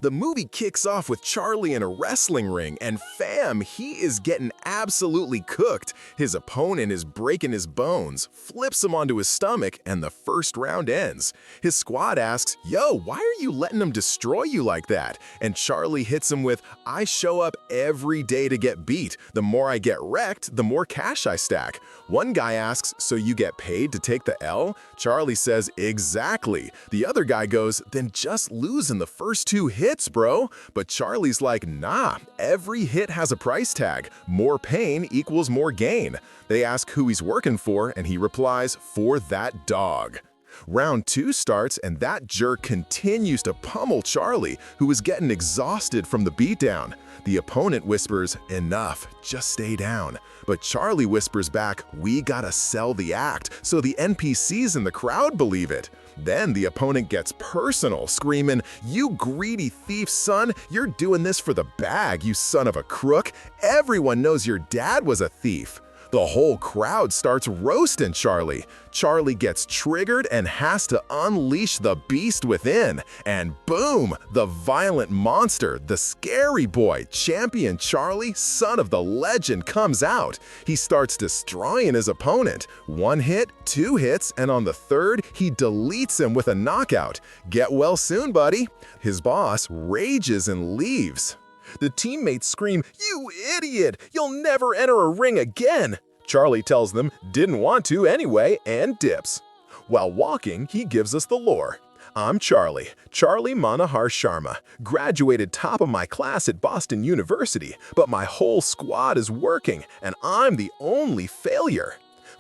The movie kicks off with Charlie in a wrestling ring, and fam, he is getting absolutely cooked. His opponent is breaking his bones, flips him onto his stomach, and the first round ends. His squad asks, "Yo, why are you letting him destroy you like that?" And Charlie hits him with, "I show up every day to get beat. The more I get wrecked, the more cash I stack." One guy asks, "So you get paid to take the L?" Charlie says, "Exactly." The other guy goes, "Then just lose in the first 2 hits, bro." But Charlie's like, "Nah, every hit has a price tag. More pain equals more gain." They ask who he's working for, and he replies, "For that dog." Round 2 starts, and that jerk continues to pummel Charlie, who is getting exhausted from the beatdown. The opponent whispers, "Enough, just stay down." But Charlie whispers back, "We gotta sell the act, so the NPCs in the crowd believe it." Then the opponent gets personal, screaming, "You greedy thief, son! You're doing this for the bag, you son of a crook! Everyone knows your dad was a thief!" The whole crowd starts roasting Charlie. Charlie gets triggered and has to unleash the beast within. And boom, the violent monster, the scary boy, champion Charlie, son of the legend, comes out. He starts destroying his opponent. 1 hit, 2 hits, and on the 3rd, he deletes him with a knockout. Get well soon, buddy. His boss rages and leaves. The teammates scream, "You idiot! You'll never enter a ring again!" Charlie tells them, "Didn't want to anyway," and dips. While walking, he gives us the lore. "I'm Charlie Manohar Sharma, graduated top of my class at Boston University, but my whole squad is working, and I'm the only failure.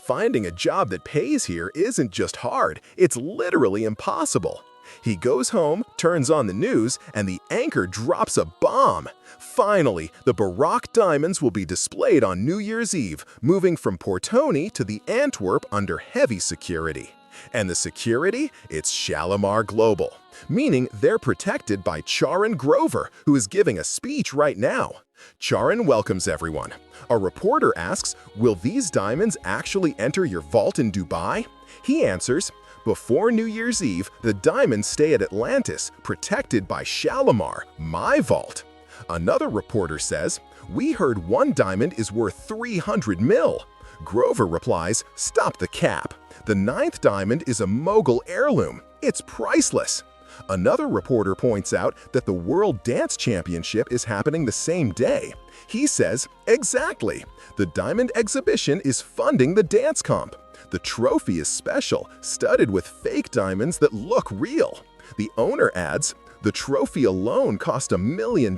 Finding a job that pays here isn't just hard, it's literally impossible." He goes home, turns on the news, and the anchor drops a bomb. Finally, the Baroque diamonds will be displayed on New Year's Eve, moving from Portoni to the Antwerp under heavy security. And the security? It's Shalimar Global, meaning they're protected by Charan Grover, who is giving a speech right now. Charan welcomes everyone. A reporter asks, "Will these diamonds actually enter your vault in Dubai?" He answers, "Before New Year's Eve, the diamonds stay at Atlantis, protected by Shalimar, my vault." Another reporter says, "We heard 1 diamond is worth 300 mil. Grover replies, "Stop the cap. The 9th diamond is a mogul heirloom. It's priceless." Another reporter points out that the World Dance Championship is happening the same day. He says, "Exactly. The diamond exhibition is funding the dance comp. The trophy is special, studded with fake diamonds that look real." The owner adds, "The trophy alone cost $1 million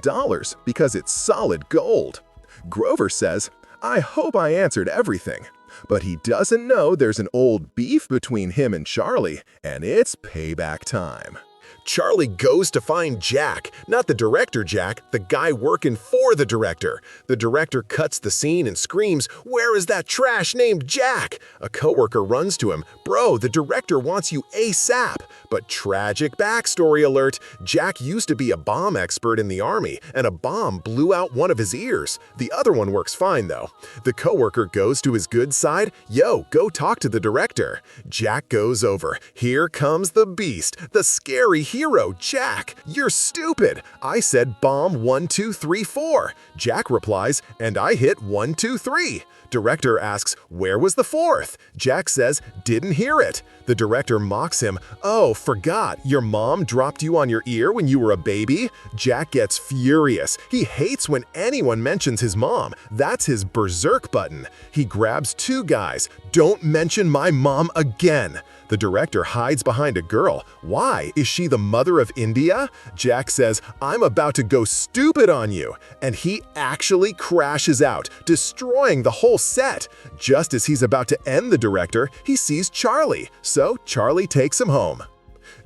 because it's solid gold." Grover says, "I hope I answered everything." But he doesn't know there's an old beef between him and Charlie, and it's payback time. Charlie goes to find Jack, not the director Jack, the guy working for the director. The director cuts the scene and screams, "Where is that trash named Jack?" A coworker runs to him, "Bro, the director wants you ASAP." But tragic backstory alert, Jack used to be a bomb expert in the army, and a bomb blew out one of his ears. The other one works fine though. The coworker goes to his good side, "Yo, go talk to the director." Jack goes over. Here comes the beast, the scary hero, Jack. "You're stupid. I said bomb 1, 2, 3, 4. Jack replies, "And I hit 1, 2, 3. Director asks, "Where was the 4th? Jack says, "Didn't hear it." The director mocks him, "Oh, forgot. Your mom dropped you on your ear when you were a baby?" Jack gets furious. He hates when anyone mentions his mom. That's his berserk button. He grabs 2 guys. "Don't mention my mom again." The director hides behind a girl. Why? Is she the mother of India? Jack says, "I'm about to go stupid on you." And he actually crashes out, destroying the whole set. Just as he's about to end the director, he sees Charlie. So Charlie takes him home.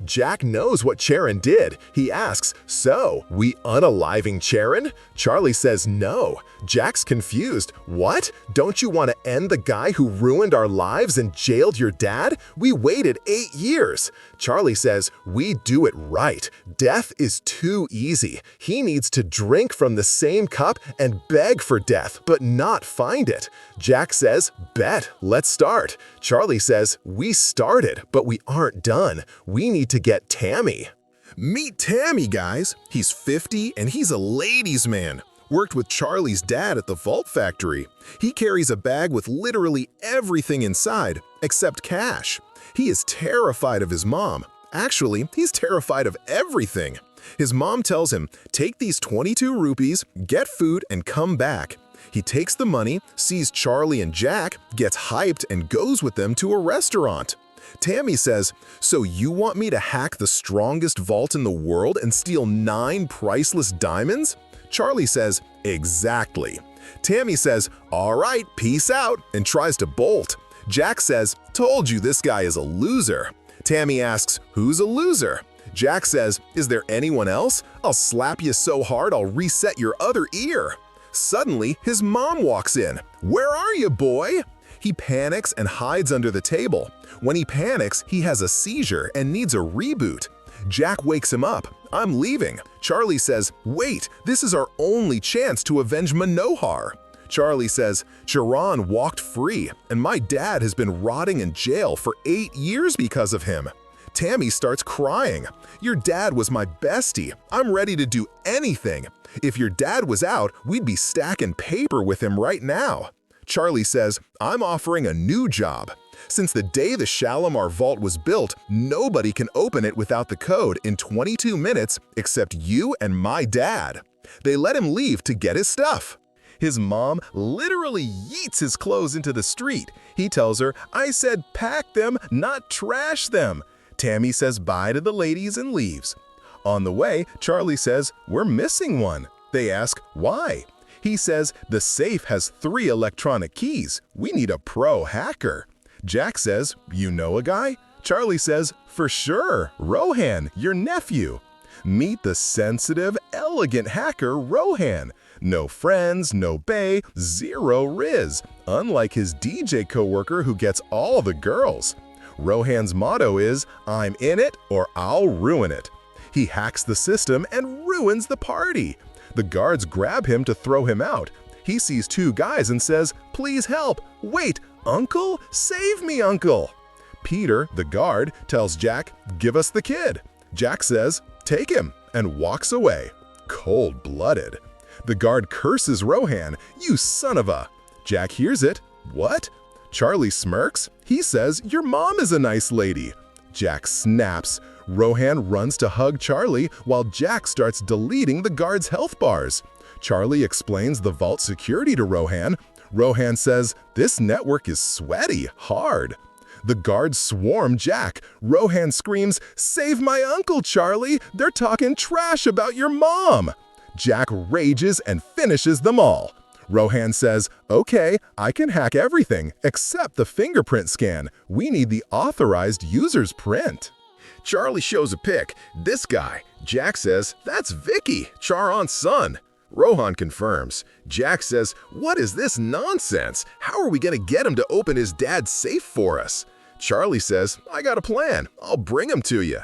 Jack knows what Charan did. He asks, "So, we unaliving Charan?" Charlie says no. Jack's confused. "What? Don't you want to end the guy who ruined our lives and jailed your dad? We waited 8 years." Charlie says, "We do it right. Death is too easy. He needs to drink from the same cup and beg for death, but not find it." Jack says, "Bet, let's start." Charlie says, "We started, but we aren't done. We need to get Tammy." Meet Tammy, guys. He's 50 and he's a ladies' man. Worked with Charlie's dad at the vault factory. He carries a bag with literally everything inside, except cash. He is terrified of his mom. Actually, he's terrified of everything. His mom tells him, take these 22 rupees, get food, and come back. He takes the money, sees Charlie and Jack, gets hyped, and goes with them to a restaurant. Tammy says, so you want me to hack the strongest vault in the world and steal 9 priceless diamonds? Charlie says, exactly. Tammy says, all right, peace out, and tries to bolt. Jack says, told you this guy is a loser. Tammy asks, who's a loser? Jack says, is there anyone else? I'll slap you so hard I'll reset your other ear. Suddenly, his mom walks in. Where are you, boy? He panics and hides under the table. When he panics, he has a seizure and needs a reboot. Jack wakes him up. I'm leaving. Charlie says, wait, this is our only chance to avenge Manohar. Charlie says, Charan walked free, and my dad has been rotting in jail for 8 years because of him. Tammy starts crying. Your dad was my bestie. I'm ready to do anything. If your dad was out, we'd be stacking paper with him right now. Charlie says, I'm offering a new job. Since the day the Shalimar Vault was built, nobody can open it without the code in 22 minutes except you and my dad. They let him leave to get his stuff. His mom literally yeets his clothes into the street. He tells her, I said pack them, not trash them. Tammy says bye to the ladies and leaves. On the way, Charlie says, we're missing one. They ask, why? He says, the safe has 3 electronic keys. We need a pro hacker. Jack says, you know a guy? Charlie says, for sure, Rohan, your nephew. Meet the sensitive, elegant hacker Rohan. No friends, no bae, 0 riz, unlike his DJ coworker who gets all the girls. Rohan's motto is, I'm in it or I'll ruin it. He hacks the system and ruins the party. The guards grab him to throw him out. He sees 2 guys and says, please help. Wait, uncle? Save me, uncle. Peter, the guard, tells Jack, give us the kid. Jack says, take him, and walks away. Cold-blooded. The guard curses Rohan, you son of a. Jack hears it. What? Charlie smirks. He says, your mom is a nice lady. Jack snaps. Rohan runs to hug Charlie while Jack starts deleting the guard's health bars. Charlie explains the vault security to Rohan. Rohan says, this network is sweaty, hard. The guards swarm Jack. Rohan screams, save my uncle, Charlie! They're talking trash about your mom! Jack rages and finishes them all. Rohan says, okay, I can hack everything except the fingerprint scan. We need the authorized user's print. Charlie shows a pic. This guy. Jack says, that's Vicky, Charon's son. Rohan confirms. Jack says, what is this nonsense? How are we going to get him to open his dad's safe for us? Charlie says, I got a plan. I'll bring him to you.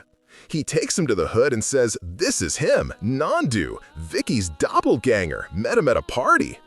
He takes him to the hood and says, this is him, Nandu, Vicky's doppelganger, met him at a party.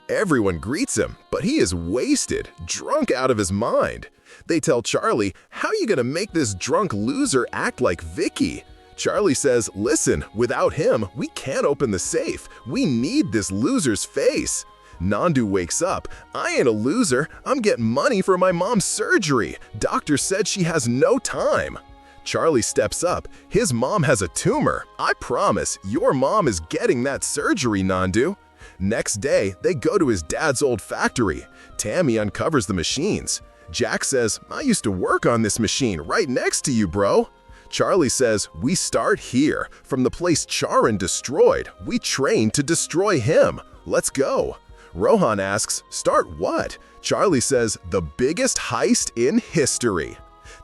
Everyone greets him, but he is wasted, drunk out of his mind. They tell Charlie, how are you going to make this drunk loser act like Vicky? Charlie says, listen, without him, we can't open the safe. We need this loser's face. Nandu wakes up. I ain't a loser. I'm getting money for my mom's surgery. Doctor said she has no time. Charlie steps up. His mom has a tumor. I promise, your mom is getting that surgery, Nandu. Next day, they go to his dad's old factory. Tammy uncovers the machines. Jack says, I used to work on this machine right next to you, bro. Charlie says, we start here. From the place Charan destroyed, we train to destroy him. Let's go. Rohan asks, start what? Charlie says, the biggest heist in history.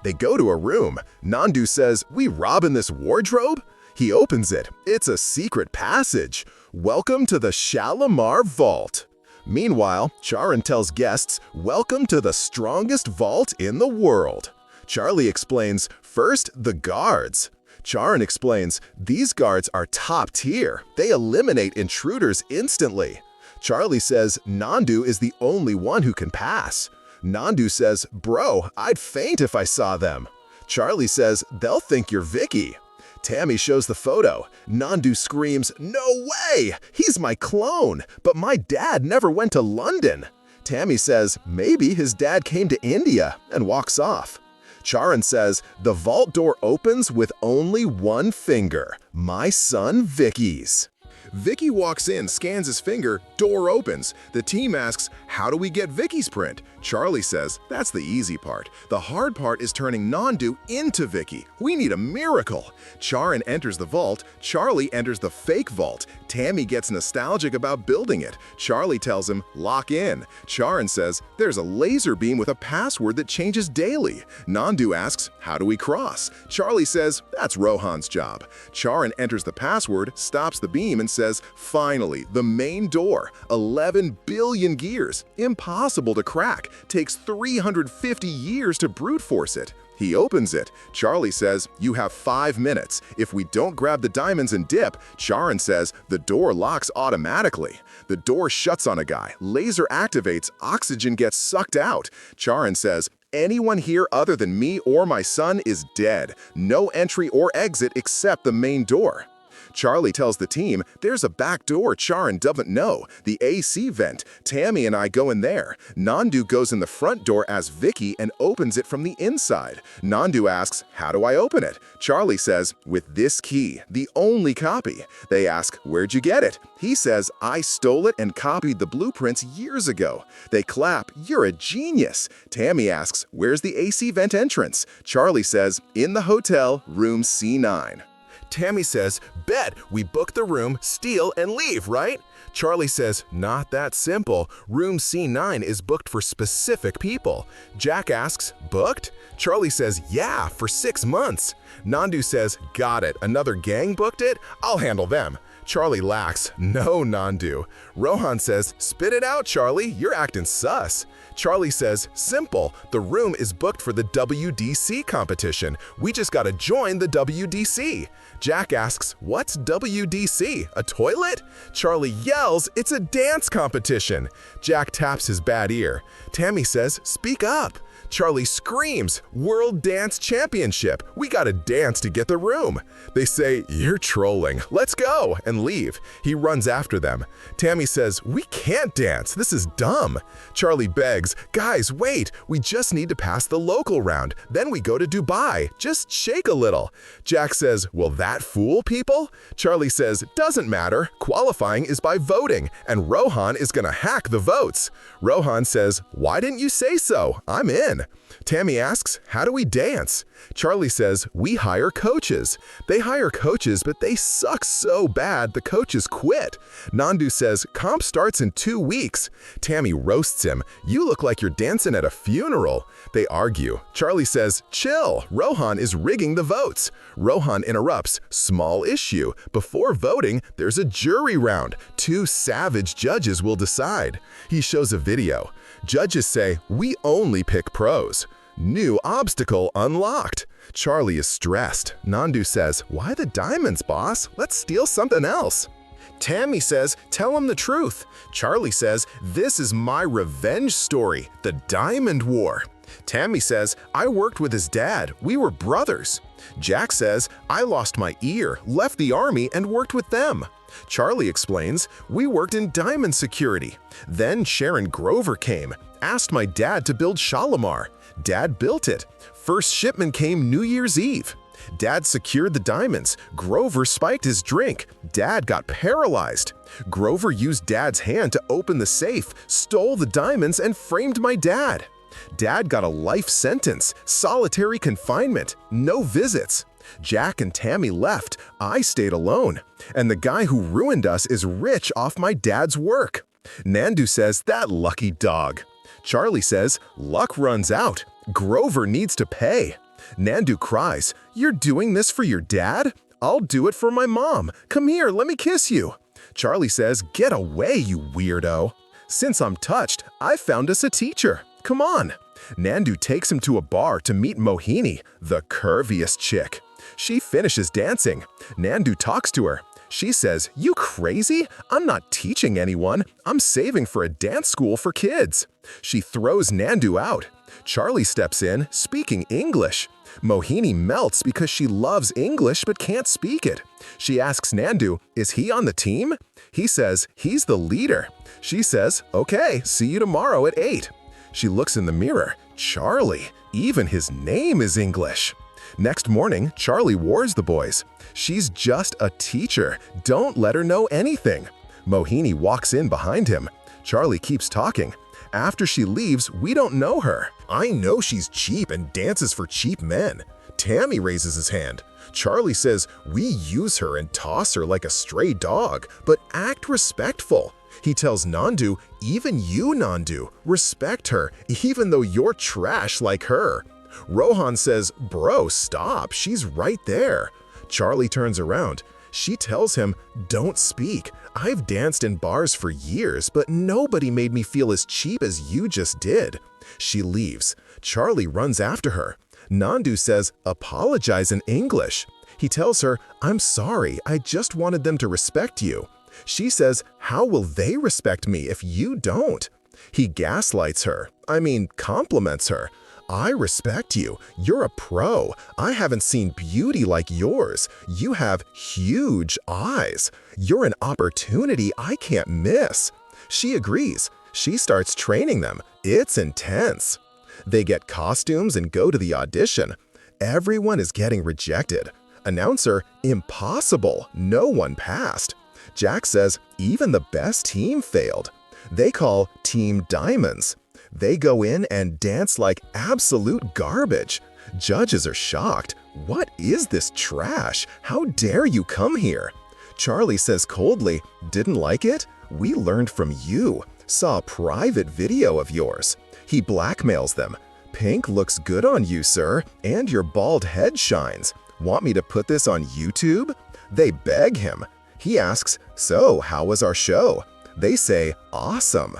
They go to a room. Nandu says, we rob in this wardrobe? He opens it. It's a secret passage. Welcome to the Shalimar Vault. Meanwhile, Charan tells guests, welcome to the strongest vault in the world. Charlie explains, first, the guards. Charan explains, these guards are top tier. They eliminate intruders instantly. Charlie says, Nandu is the only one who can pass. Nandu says, bro, I'd faint if I saw them. Charlie says, they'll think you're Vicky. Tammy shows the photo. Nandu screams, "No way! He's my clone, but my dad never went to London." Tammy says, maybe his dad came to India, and walks off. Charan says, the vault door opens with only one finger. My son Vicky's. Vicky walks in, scans his finger, door opens. The team asks, how do we get Vicky's print? Charlie says, that's the easy part. The hard part is turning Nandu into Vicky. We need a miracle. Charan enters the vault. Charlie enters the fake vault. Tammy gets nostalgic about building it. Charlie tells him, lock in. Charan says, there's a laser beam with a password that changes daily. Nandu asks, how do we cross? Charlie says, that's Rohan's job. Charan enters the password, stops the beam, and says, finally, the main door. 11 billion gears. Impossible to crack. Takes 350 years to brute force it. He opens it. Charlie says, you have 5 minutes. If we don't grab the diamonds and dip, Charan says, the door locks automatically. The door shuts on a guy. Laser activates. Oxygen gets sucked out. Charan says, anyone here other than me or my son is dead. No entry or exit except the main door. Charlie tells the team, there's a back door Charan doesn't know, the AC vent. Tammy and I go in there. Nandu goes in the front door as Vicky and opens it from the inside. Nandu asks, how do I open it? Charlie says, with this key, the only copy. They ask, where'd you get it? He says, I stole it and copied the blueprints years ago. They clap, you're a genius. Tammy asks, where's the AC vent entrance? Charlie says, in the hotel, room C9. Tammy says, bet, we book the room, steal, and leave, right? Charlie says, not that simple. Room C9 is booked for specific people. Jack asks, booked? Charlie says, yeah, for 6 months. Nandu says, got it, another gang booked it? I'll handle them. Charlie laughs, no, Nandu. Rohan says, spit it out, Charlie, you're acting sus. Charlie says, simple, the room is booked for the WDC competition. We just gotta join the WDC. Jack asks, what's WDC, a toilet? Charlie yells, it's a dance competition. Jack taps his bad ear. Tammy says, speak up. Charlie screams, World Dance Championship. We gotta dance to get the room. They say, you're trolling. Let's go, and leave. He runs after them. Tammy says, we can't dance. This is dumb. Charlie begs, guys, wait. We just need to pass the local round. Then we go to Dubai. Just shake a little. Jack says, will that fool people? Charlie says, doesn't matter. Qualifying is by voting, and Rohan is gonna hack the votes. Rohan says, why didn't you say so? I'm in. Tammy asks, how do we dance? Charlie says, we hire coaches. They hire coaches, but they suck so bad the coaches quit. Nandu says, comp starts in 2 weeks. Tammy roasts him. You look like you're dancing at a funeral. They argue. Charlie says, chill, Rohan is rigging the votes. Rohan interrupts, small issue. Before voting, there's a jury round. 2 savage judges will decide. He shows a video. Judges say, we only pick pros. New obstacle unlocked. Charlie is stressed. Nandu says, why the diamonds, boss? Let's steal something else. Tammy says, tell him the truth. Charlie says, this is my revenge story, the Diamond War. Tammy says, I worked with his dad. We were brothers. Jack says, I lost my ear, left the army, and worked with them. Charlie explains, we worked in diamond security. Then Sharon Grover came, asked my dad to build Shalimar. Dad built it. First shipment came New Year's Eve. Dad secured the diamonds. Grover spiked his drink. Dad got paralyzed. Grover used Dad's hand to open the safe, stole the diamonds, and framed my dad. Dad got a life sentence, solitary confinement, no visits. Jack and Tammy left. I stayed alone. And the guy who ruined us is rich off my dad's work. Nandu says, that lucky dog. Charlie says, luck runs out. Grover needs to pay. Nandu cries, you're doing this for your dad? I'll do it for my mom. Come here, let me kiss you. Charlie says, get away, you weirdo. Since I'm touched, I found us a teacher. Come on. Nandu takes him to a bar to meet Mohini, the curviest chick. She finishes dancing. Nandu talks to her. She says, you crazy? I'm not teaching anyone. I'm saving for a dance school for kids. She throws Nandu out. Charlie steps in, speaking English. Mohini melts because she loves English but can't speak it. She asks Nandu, is he on the team? He says he's the leader. She says, okay, see you tomorrow at 8. She looks in the mirror. Charlie, even his name is English. Next morning, Charlie warns the boys. She's just a teacher. Don't let her know anything. Mohini walks in behind him. Charlie keeps talking. After she leaves, we don't know her. I know she's cheap and dances for cheap men. Tammy raises his hand. Charlie says, we use her and toss her like a stray dog, but act respectful. He tells Nandu, even you, Nandu, respect her, even though you're trash like her. Rohan says, bro, stop, she's right there. Charlie turns around. She tells him, don't speak. I've danced in bars for years, but nobody made me feel as cheap as you just did. She leaves. Charlie runs after her. Nandu says, apologize in English. He tells her, I'm sorry, I just wanted them to respect you. She says, how will they respect me if you don't? He gaslights her, compliments her. I respect you. You're a pro. I haven't seen beauty like yours. You have huge eyes. You're an opportunity I can't miss. She agrees. She starts training them. It's intense. They get costumes and go to the audition. Everyone is getting rejected. Announcer, impossible. No one passed. Jack says, even the best team failed. They call Team Diamonds. They go in and dance like absolute garbage. Judges are shocked. What is this trash? How dare you come here? Charlie says coldly, didn't like it? We learned from you. Saw a private video of yours. He blackmails them. Pink looks good on you, sir, and your bald head shines. Want me to put this on YouTube? They beg him. He asks, so how was our show? They say, awesome.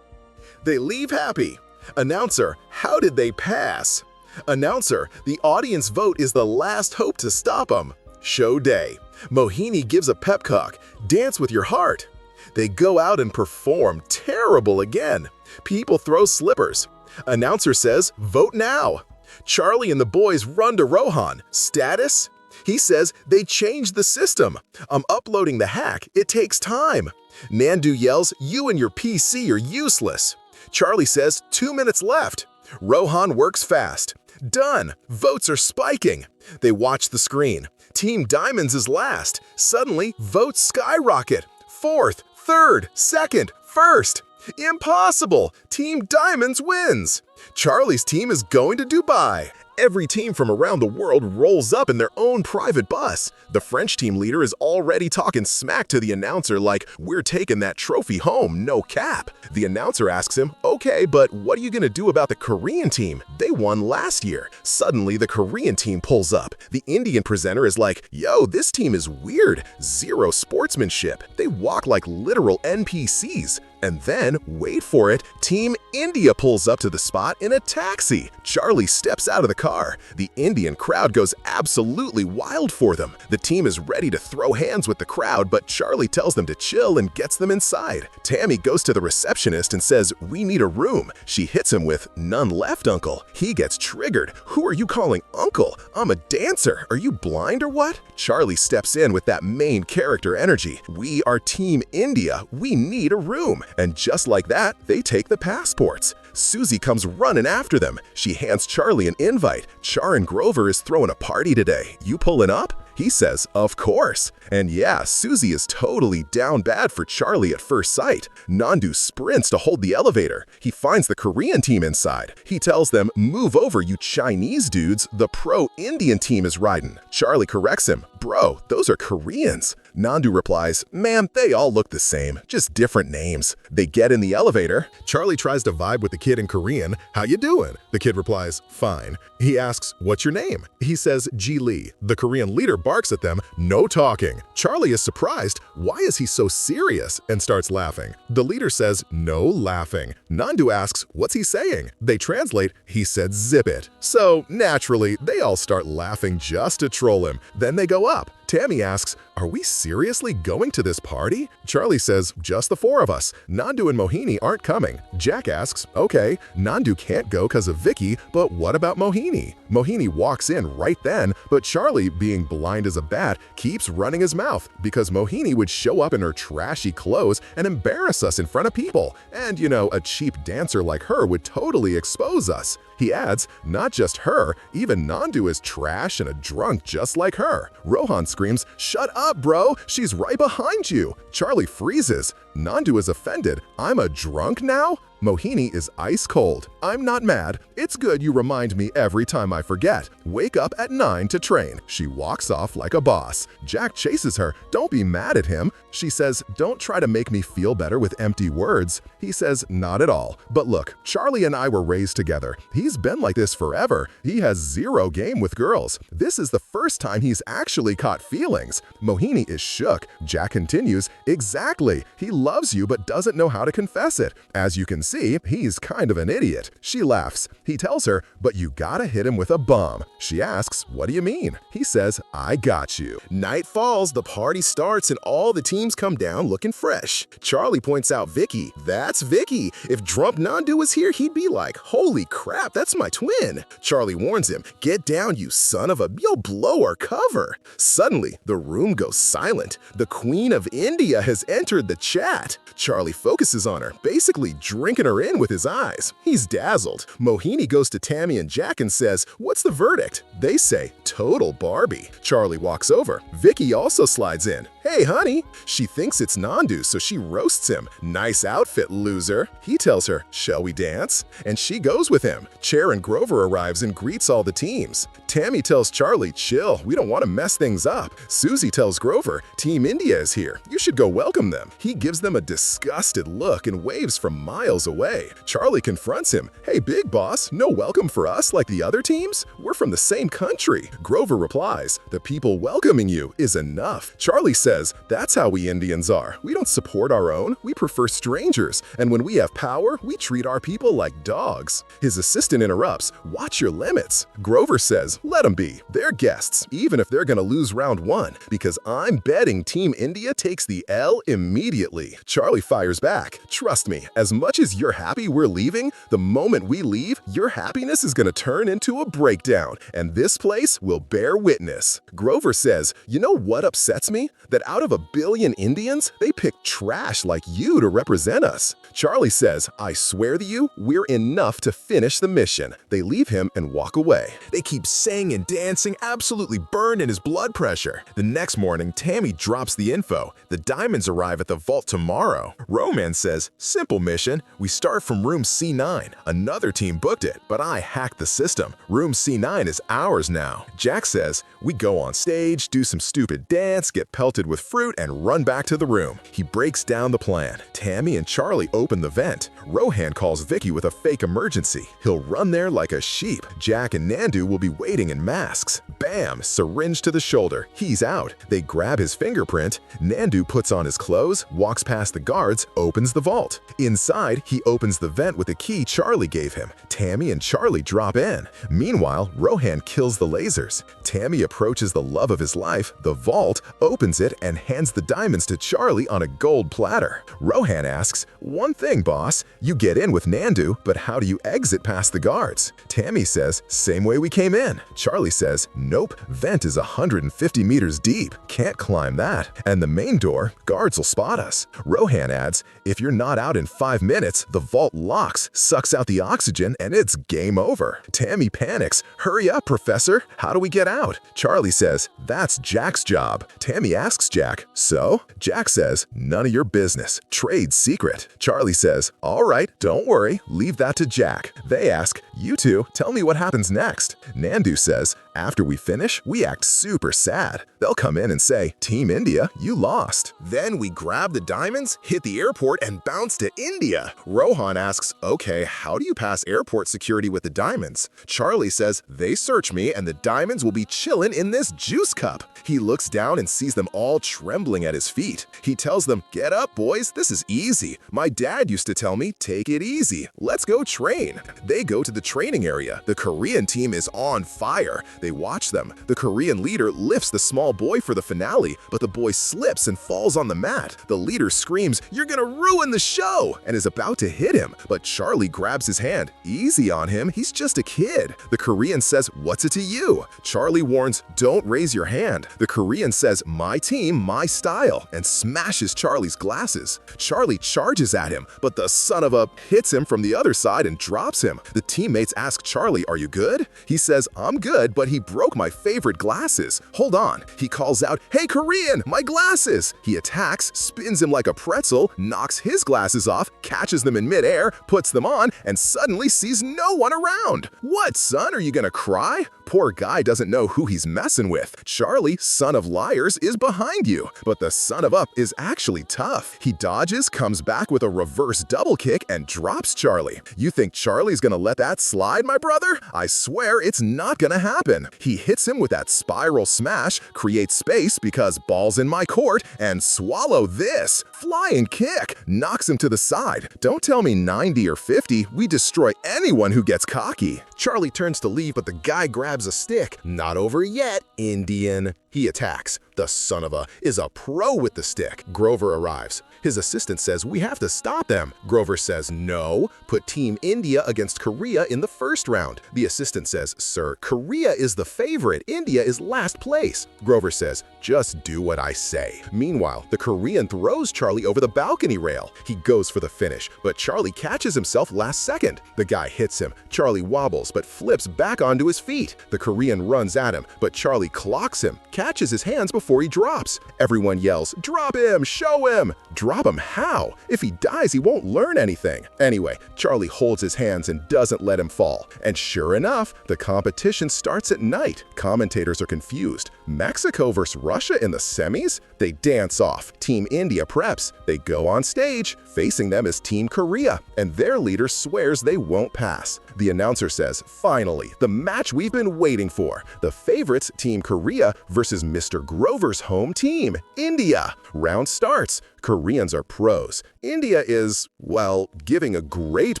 They leave happy. Announcer, how did they pass? Announcer, the audience vote is the last hope to stop them. Show day. Mohini gives a pep talk. Dance with your heart. They go out and perform terrible again. People throw slippers. Announcer says, vote now. Charlie and the boys run to Rohan. Status? He says they changed the system. I'm uploading the hack. It takes time. Nandu yells, you and your PC are useless. Charlie says 2 minutes left. Rohan works fast. Done. Votes are spiking. They watch the screen. Team Diamonds is last. Suddenly, votes skyrocket. 4th, 3rd, 2nd, 1st. Impossible! Team Diamonds wins! Charlie's team is going to Dubai. Every team from around the world rolls up in their own private bus. The French team leader is already talking smack to the announcer like, we're taking that trophy home, no cap. The announcer asks him, okay, but what are you gonna do about the Korean team? They won last year. Suddenly, the Korean team pulls up. The Indian presenter is like, yo, this team is weird. Zero sportsmanship. They walk like literal NPCs. And then, wait for it, Team India pulls up to the spot in a taxi. Charlie steps out of the car. The Indian crowd goes absolutely wild for them. The team is ready to throw hands with the crowd, but Charlie tells them to chill and gets them inside. Tammy goes to the receptionist and says, we need a room. She hits him with, none left, uncle. He gets triggered. Who are you calling uncle? I'm a dancer. Are you blind or what? Charlie steps in with that main character energy. We are Team India. We need a room. And just like that, they take the passports. Susie comes running after them. She hands Charlie an invite. Charan Grover is throwing a party today. You pulling up? He says, of course. And yeah, Susie is totally down bad for Charlie at first sight. Nandu sprints to hold the elevator. He finds the Korean team inside. He tells them, move over, you Chinese dudes. The pro-Indian team is riding. Charlie corrects him. Bro, those are Koreans. Nandu replies, ma'am, they all look the same, just different names. They get in the elevator. Charlie tries to vibe with the kid in Korean. How you doing? The kid replies, fine. He asks, what's your name? He says, Ji Lee. The Korean leader barks at them, no talking. Charlie is surprised. Why is he so serious? And starts laughing. The leader says, no laughing. Nandu asks, what's he saying? They translate, he said, zip it. So naturally, they all start laughing just to troll him. Then they go up. Tammy asks, "Are we seriously going to this party?" Charlie says, "Just the four of us. Nandu and Mohini aren't coming." Jack asks, "Okay, Nandu can't go because of Vicky, but what about Mohini?" Mohini walks in right then, but Charlie, being blind as a bat, keeps running his mouth because Mohini would show up in her trashy clothes and embarrass us in front of people. And, a cheap dancer like her would totally expose us. He adds, not just her, even Nandu is trash and a drunk just like her. Rohan screams, "Shut up, bro! She's right behind you!" Charlie freezes. Nandu is offended. "I'm a drunk now?" Mohini is ice cold. "I'm not mad. It's good you remind me every time I forget. Wake up at 9 to train." She walks off like a boss. Jack chases her. "Don't be mad at him." She says, "Don't try to make me feel better with empty words." He says, "Not at all. But look, Charlie and I were raised together. He's been like this forever. He has zero game with girls. This is the first time he's actually caught feelings." Mohini is shook. Jack continues, "Exactly. He loves you but doesn't know how to confess it. As you can see, he's kind of an idiot." She laughs. He tells her, "But you gotta hit him with a bomb." She asks, "What do you mean?" He says, "I got you." Night falls, the party starts, and all the teams come down looking fresh. Charlie points out Vicky. That's Vicky. If Drump Nandu was here, he'd be like, "Holy crap, that's my twin." Charlie warns him, "Get down, you son of a, you'll blow our cover." Suddenly, the room goes silent. The Queen of India has entered the chat. Charlie focuses on her, basically drinking her in with his eyes. He's dazzled. Mohini goes to Tammy and Jack and says, "What's the verdict?" They say, "Total Barbie." Charlie walks over. Vicky also slides in. "Hey, honey." She thinks it's Nandu, so she roasts him. "Nice outfit, loser." He tells her, "Shall we dance?" And she goes with him. Cher and Grover arrives and greets all the teams. Tammy tells Charlie, "Chill, we don't want to mess things up." Susie tells Grover, "Team India is here. You should go welcome them." He gives them a disgusted look and waves from miles away. Charlie confronts him. "Hey, big boss, no welcome for us like the other teams? We're from the same country." Grover replies, "The people welcoming you is enough." Charlie says, "That's how we Indians are. We don't support our own, we prefer strangers. And when we have power, we treat our people like dogs." His assistant interrupts, "Watch your limits." Grover says, "Let them be. They're guests, even if they're gonna lose round one, because I'm betting Team India takes the L immediately." Charlie fires back, "Trust me, as much as you're happy we're leaving, the moment we leave, your happiness is gonna turn into a breakdown, and this place will bear witness." Grover says, "You know what upsets me? That out of 1 billion Indians, they pick trash like you to represent us." Charlie says, "I swear to you, we're enough to finish the mission." They leave him and walk away. They keep singing and dancing, absolutely burned in his blood pressure. The next morning, Tammy drops the info. The diamonds arrive at the vault tomorrow. Roman says, "Simple mission. We start from room C9. Another team booked it, but I hacked the system. Room C9 is ours now." Jack says, "We go on stage, do some stupid dance, get pelted with fruit, and run back to the room." He breaks down the plan. Tammy and Charlie open the vent. Rohan calls Vicky with a fake emergency. He'll run there like a sheep. Jack and Nandu will be waiting in masks. Bam! Syringe to the shoulder. He's out. They grab his fingerprint. Nandu puts on his clothes, walks past the guards, opens the vault. Inside, he opens the vent with a key Charlie gave him. Tammy and Charlie drop in. Meanwhile, Rohan kills the lasers. Tammy approaches the love of his life, the vault, opens it, and hands the diamonds to Charlie on a gold platter. Rohan asks, "One thing, boss. You get in with Nandu, but how do you exit past the guards?" Tammy says, "Same way we came in." Charlie says, "Nope, vent is 150 meters deep. Can't climb that. And the main door, guards will spot us." Rohan adds, "If you're not out in 5 minutes, the vault locks, sucks out the oxygen, and it's game over." Tammy panics. "Hurry up, Professor. How do we get out?" Charlie says, "That's Jack's job." Tammy asks Jack, "So?" Jack says, "None of your business. Trade secret." Charlie says, "All right, don't worry. Leave that to Jack." They ask, "You two, tell me what happens next." Nandu says, "After we finish, we act super sad. They'll come in and say, 'Team India, you lost.' Then we grab the diamonds, hit the airport, and bounce to India." Rohan asks, "Okay, how do you pass airport security with the diamonds?" Charlie says, "They search me and the diamonds will be chilling in this juice cup." He looks down and sees them all trembling at his feet. He tells them, "Get up, boys, this is easy. My dad used to tell me, take it easy. Let's go train. They go to the training area. The Korean team is on fire. They watch them. The Korean leader lifts the small boy for the finale, but the boy slips and falls on the mat. The leader screams, "You're gonna ruin the show!" and is about to hit him, but Charlie grabs his hand. Easy on him, he's just a kid. The Korean says, "What's it to you?" Charlie warns, "Don't raise your hand." The Korean says, "My team, my style," and smashes Charlie's glasses. Charlie charges at him, but the son of a hits him from the other side and drops him. The teammates ask Charlie, "Are you good?" He says, "I'm good, but he broke my favorite glasses." Hold on. He calls out, "Hey Korean, my glasses!" He attacks, spins him like a pretzel, knocks his glasses off, catches them in midair, puts them on, and suddenly sees no one around. "What, son, are you gonna cry?" Poor guy doesn't know who he's messing with. Charlie, son of liars, is behind you. But the son of up is actually tough. He dodges, comes back with a reverse double kick, and drops Charlie. You think Charlie's gonna let that slide, my brother? I swear it's not gonna happen. He hits him with that spiral smash, creates space because ball's in my court, and swallow this. Flying kick, knocks him to the side. Don't tell me 90 or 50, we destroy anyone who gets cocky. Charlie turns to leave, but the guy grabs a stick. Not over yet, Indian. He attacks. The son of a is a pro with the stick. Grover arrives. His assistant says, "We have to stop them." Grover says, "No, put Team India against Korea in the first round." The assistant says, "Sir, Korea is the favorite. India is last place." Grover says, "Just do what I say." Meanwhile, the Korean throws Charlie over the balcony rail. He goes for the finish, but Charlie catches himself last second. The guy hits him. Charlie wobbles, but flips back onto his feet. The Korean runs at him, but Charlie clocks him, catches his hands before he drops. Everyone yells, "Drop him! Show him!" Drop him how? If he dies, he won't learn anything. Anyway, Charlie holds his hands and doesn't let him fall. And sure enough, the competition starts at night. Commentators are confused. Mexico versus Russia in the semis? They dance off. Team India preps. They go on stage. Facing them is Team Korea, and their leader swears they won't pass. The announcer says, "Finally, the match we've been waiting for. The favorites, Team Korea versus Mr. Grover's home team, India." Round starts. Koreans are pros. India is, well, giving a great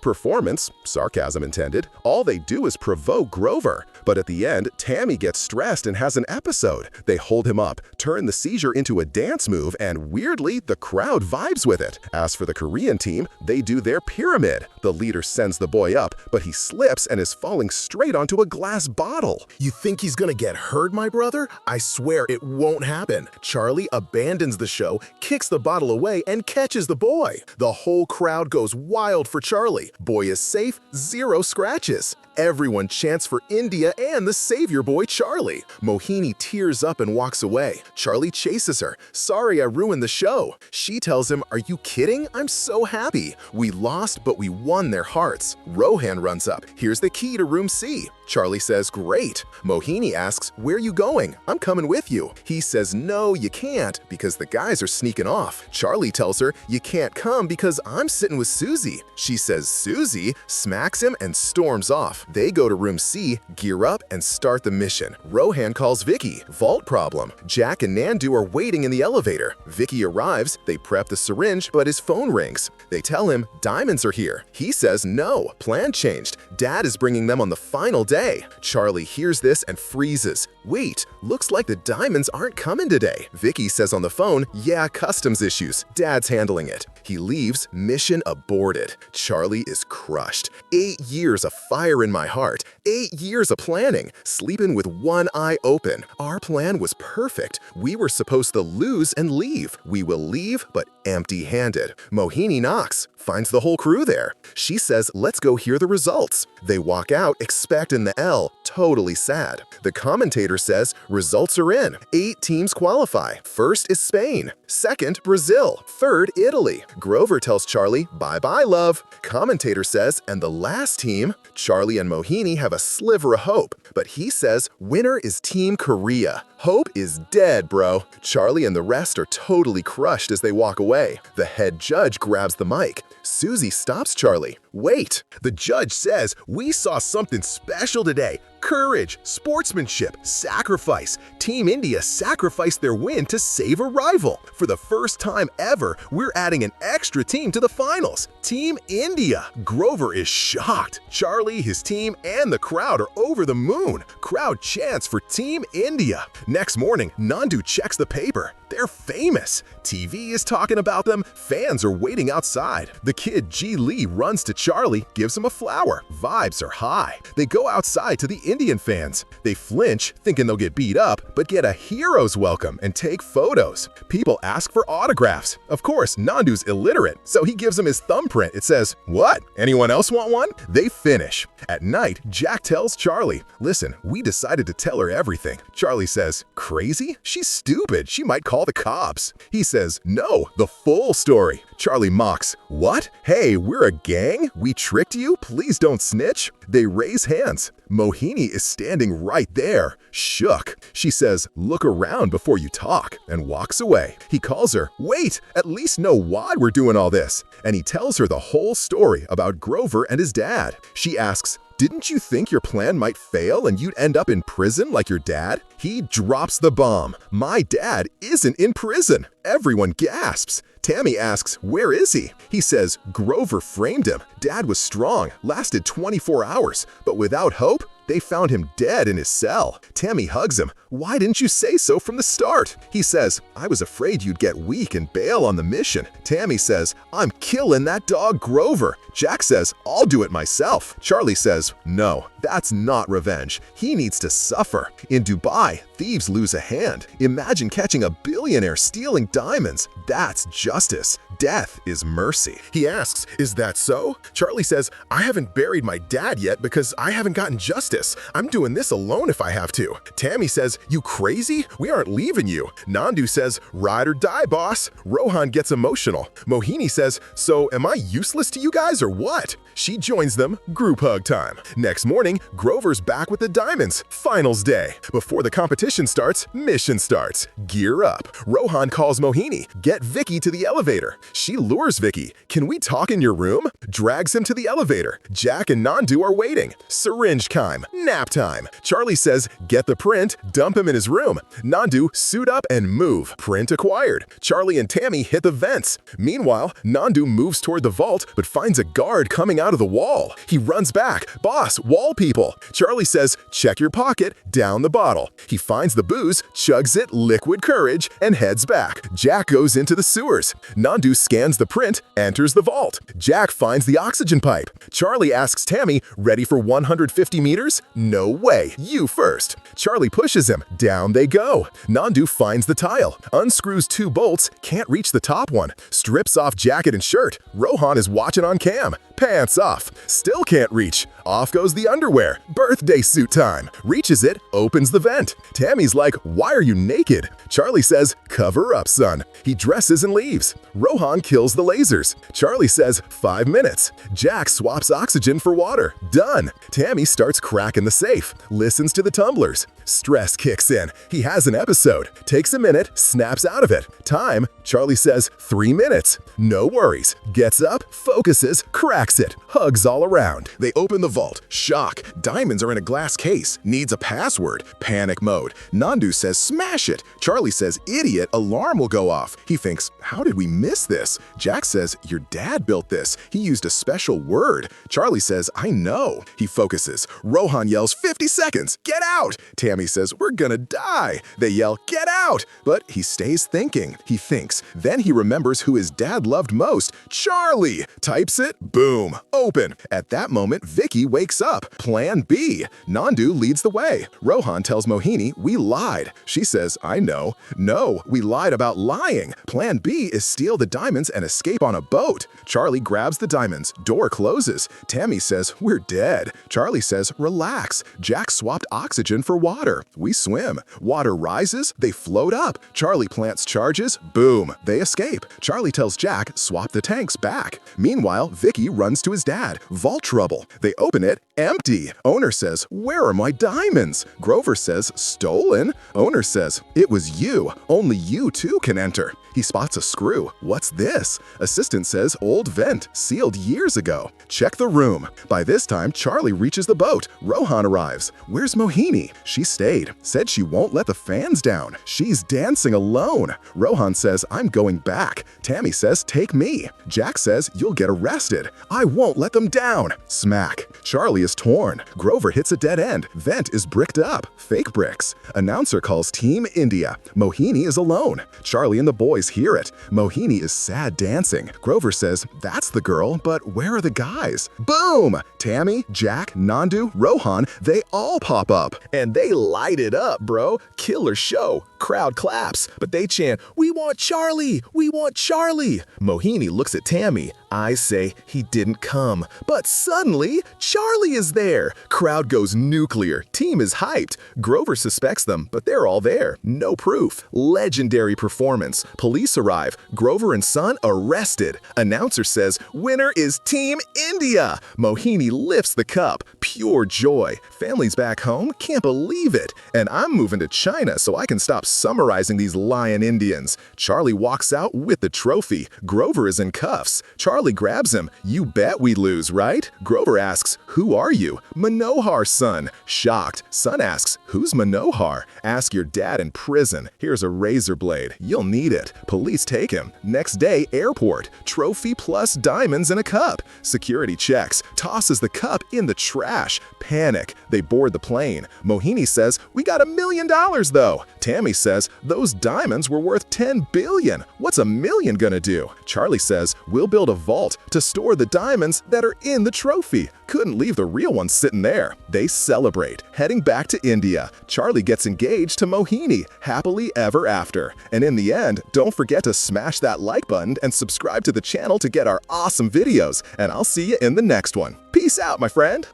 performance, sarcasm intended. All they do is provoke Grover. But at the end, Tammy gets stressed and has an episode. They hold him up, turn the seizure into a dance move, and weirdly, the crowd vibes with it. As for the Korean team, they do their pyramid. The leader sends the boy up, but he slips and is falling straight onto a glass bottle. You think he's gonna get hurt, my brother? I swear it won't happen. Charlie abandons the show, kicks the bottle away, and catches the boy. The whole crowd goes wild for Charlie. Boy is safe, 0 scratches. Everyone chants for India and the savior boy Charlie. Mohini tears up and walks away. Charlie chases her. "Sorry I ruined the show." She tells him, "Are you kidding? I'm so happy. We lost, but we won their hearts." Rohan runs up. "Here's the key to room C." Charlie says, "Great." Mohini asks, "Where are you going?" "I'm coming with you." He says, "No, you can't," because the guys are sneaking off. Charlie tells her, "You can't come because I'm sitting with Susie." She says, "Susie?" smacks him and storms off. They go to room C, gear up, and start the mission. Rohan calls Vicky. Vault problem. Jack and Nandu are waiting in the elevator. Vicky arrives. They prep the syringe, but his phone rings. They tell him, "Diamonds are here." He says, "No, plan changed. Dad is bringing them on the final day." Charlie hears this and freezes. "Wait, looks like the diamonds aren't coming today." Vicky says on the phone, "Yeah, customs issues. Dad's handling it." He leaves, mission aborted. Charlie is crushed. 8 years of fire in my heart. 8 years of planning, sleeping with one eye open. Our plan was perfect. We were supposed to lose and leave. We will leave, but empty-handed. Mohini knocks, finds the whole crew there. She says, "Let's go hear the results." They walk out, expecting the L, totally sad. The commentator says, "Results are in. 8 teams qualify. First is Spain. Second, Brazil. Third, Italy." Grover tells Charlie, "Bye-bye, love." Commentator says, "And the last team?" Charlie and Mohini have a sliver of hope, but he says, "Winner is Team Korea." Hope is dead, bro. Charlie and the rest are totally crushed as they walk away. The head judge grabs the mic. Susie stops Charlie. wait. The judge says, we saw something special today. Courage, sportsmanship, sacrifice. Team India sacrificed their win to save a rival. For the first time ever, we're adding an extra team to the finals. Team India. Grover is shocked. Charlie, his team, and the crowd are over the moon. Crowd chants for Team India. Next morning, Nandu checks the paper. They're famous. TV is talking about them. Fans are waiting outside. The kid G. Lee runs to Charlie, gives him a flower. Vibes are high. They go outside to the Indian fans. They flinch, thinking they'll get beat up, but get a hero's welcome and take photos. People ask for autographs. Of course, Nandu's illiterate, so he gives them his thumbprint. It says, "What? Anyone else want one?" They finish. At night, Jack tells Charlie, "Listen, we decided to tell her everything." Charlie says, "Crazy? She's stupid. She might call the cops." He says, "No, the full story." Charlie mocks, "What? Hey, we're a gang? We tricked you? Please don't snitch." They raise hands. Mohini is standing right there, shook. She says, "Look around before you talk," and walks away. He calls her, "Wait, at least know why we're doing all this." And he tells her the whole story about Grover and his dad. She asks, "Didn't you think your plan might fail and you'd end up in prison like your dad?" He drops the bomb. "My dad isn't in prison." Everyone gasps. Tammy asks, "Where is he?" He says, "Grover framed him. Dad was strong, lasted 24 hours, but without hope, they found him dead in his cell." Tammy hugs him. "Why didn't you say so from the start?" He says, "I was afraid you'd get weak and bail on the mission." Tammy says, "I'm killing that dog Grover." Jack says, "I'll do it myself." Charlie says, "No, that's not revenge. He needs to suffer." In Dubai, thieves lose a hand. Imagine catching a billionaire stealing diamonds. That's justice. Death is mercy. He asks, "Is that so?" Charlie says, "I haven't buried my dad yet because I haven't gotten justice. I'm doing this alone if I have to." Tammy says, "You crazy? We aren't leaving you." Nandu says, "Ride or die, boss." Rohan gets emotional. Mohini says, "So am I useless to you guys or what?" She joins them. Group hug time. Next morning, Grover's back with the diamonds. Finals day. Before the competition starts, mission starts. Gear up. Rohan calls Mohini. Get Vicky to the elevator. She lures Vicky. "Can we talk in your room?" Drags him to the elevator. Jack and Nandu are waiting. Syringe time. Nap time. Charlie says, "Get the print." Dump him in his room. Nandu, suit up and move. Print acquired. Charlie and Tammy hit the vents. Meanwhile, Nandu moves toward the vault but finds a guard coming out of the wall. He runs back. "Boss, wall people." Charlie says, "Check your pocket." Down the bottle. He finds the booze, chugs it, liquid courage, and heads back. Jack goes into the sewers. Nandu scans the print, enters the vault. Jack finds the oxygen pipe. Charlie asks Tammy, "Ready for 150 meters?" "No way, you first." Charlie pushes him. Down they go. Nandu finds the tile, unscrews 2 bolts, can't reach the top one, strips off jacket and shirt. Rohan is watching on cam. Pants off. Still can't reach. Off goes the underwear. Birthday suit time. Reaches it, opens the vent. Tammy's like, "Why are you naked?" Charlie says, "Cover up, son." He dresses and leaves. Rohan kills the lasers. Charlie says, 5 minutes. Jack swaps oxygen for water. Done. Tammy starts cracking the safe. Listens to the tumblers. Stress kicks in. He has an episode. Takes a minute, snaps out of it. Time, Charlie says, 3 minutes. No worries. Gets up, focuses, cracks it. Hugs all around. They open the vault. Shock. Diamonds are in a glass case. Needs a password. Panic mode. Nandu says, "Smash it." Charlie says, "Idiot, alarm will go off." He thinks, "How did we miss this?" Jack says, "Your dad built this. He used a special word." Charlie says, "I know." He focuses. Rohan yells, 50 seconds. Get out. Tammy says, "We're gonna die." They yell, "Get out." But he stays thinking. He thinks. Then he remembers who his dad loved most. Charlie. Types it. Boom. Open. At that moment, Vicky wakes up. Plan B. Nandu leads the way. Rohan tells Mohini, "We lied." She says, "I know." "No, we lied about lying. Plan B is steal the diamonds and escape on a boat." Charlie grabs the diamonds. Door closes. Tammy says, "We're dead." Charlie says, "Relax. relax. Jack swapped oxygen for water. We swim. Water rises, they float up. Charlie plants charges, boom, they escape. Charlie tells Jack, swap the tanks back. Meanwhile, Vicky runs to his dad, vault trouble. They open it, empty. Owner says, where are my diamonds? Grover says, stolen? Owner says, it was you. Only you too can enter. He spots a screw. What's this? Assistant says, old vent, sealed years ago. Check the room. By this time, Charlie reaches the boat. Rohan arrives. Where's Mohini? She stayed. Said she won't let the fans down. She's dancing alone. Rohan says, I'm going back. Tammy says, take me. Jack says, you'll get arrested. I won't let them down. Smack. Charlie is torn. Grover hits a dead end. Vent is bricked up. Fake bricks. Announcer calls Team India. Mohini is alone. Charlie and the boys hear it. Mohini is sad dancing. Grover says, that's the girl, but where are the guys? Boom! Tammy, Jack, Nandu, Rohan, they all pop up. And they light it up, bro. Killer show. Crowd claps, but they chant, we want Charlie! We want Charlie! Mohini looks at Tammy. I say he didn't come. But suddenly, Charlie is there. Crowd goes nuclear. Team is hyped. Grover suspects them, but they're all there. No proof. Legendary performance. Police arrive. Grover and son arrested. Announcer says, winner is Team India. Mohini lifts the cup. Pure joy. Families back home can't believe it. And I'm moving to China so I can stop summarizing these lion Indians. Charlie walks out with the trophy. Grover is in cuffs. Charlie grabs him. You bet we lose, right? Grover asks, who are you? Manohar's son. Shocked, son asks, who's Manohar? Ask your dad in prison. Here's a razor blade. You'll need it. Police take him. Next day, airport. Trophy plus diamonds in a cup. Security checks. Tosses the cup in the trash. Panic. They board the plane. Mohini says, we got $1 million though. Tammy says, those diamonds were worth $10 billion. What's $1 million gonna do? Charlie says, we'll build a vault to store the diamonds that are in the trophy. Couldn't leave the real ones sitting there. They celebrate, heading back to India. Charlie gets engaged to Mohini, happily ever after. And in the end, don't forget to smash that like button and subscribe to the channel to get our awesome videos. And I'll see you in the next one. Peace out, my friend.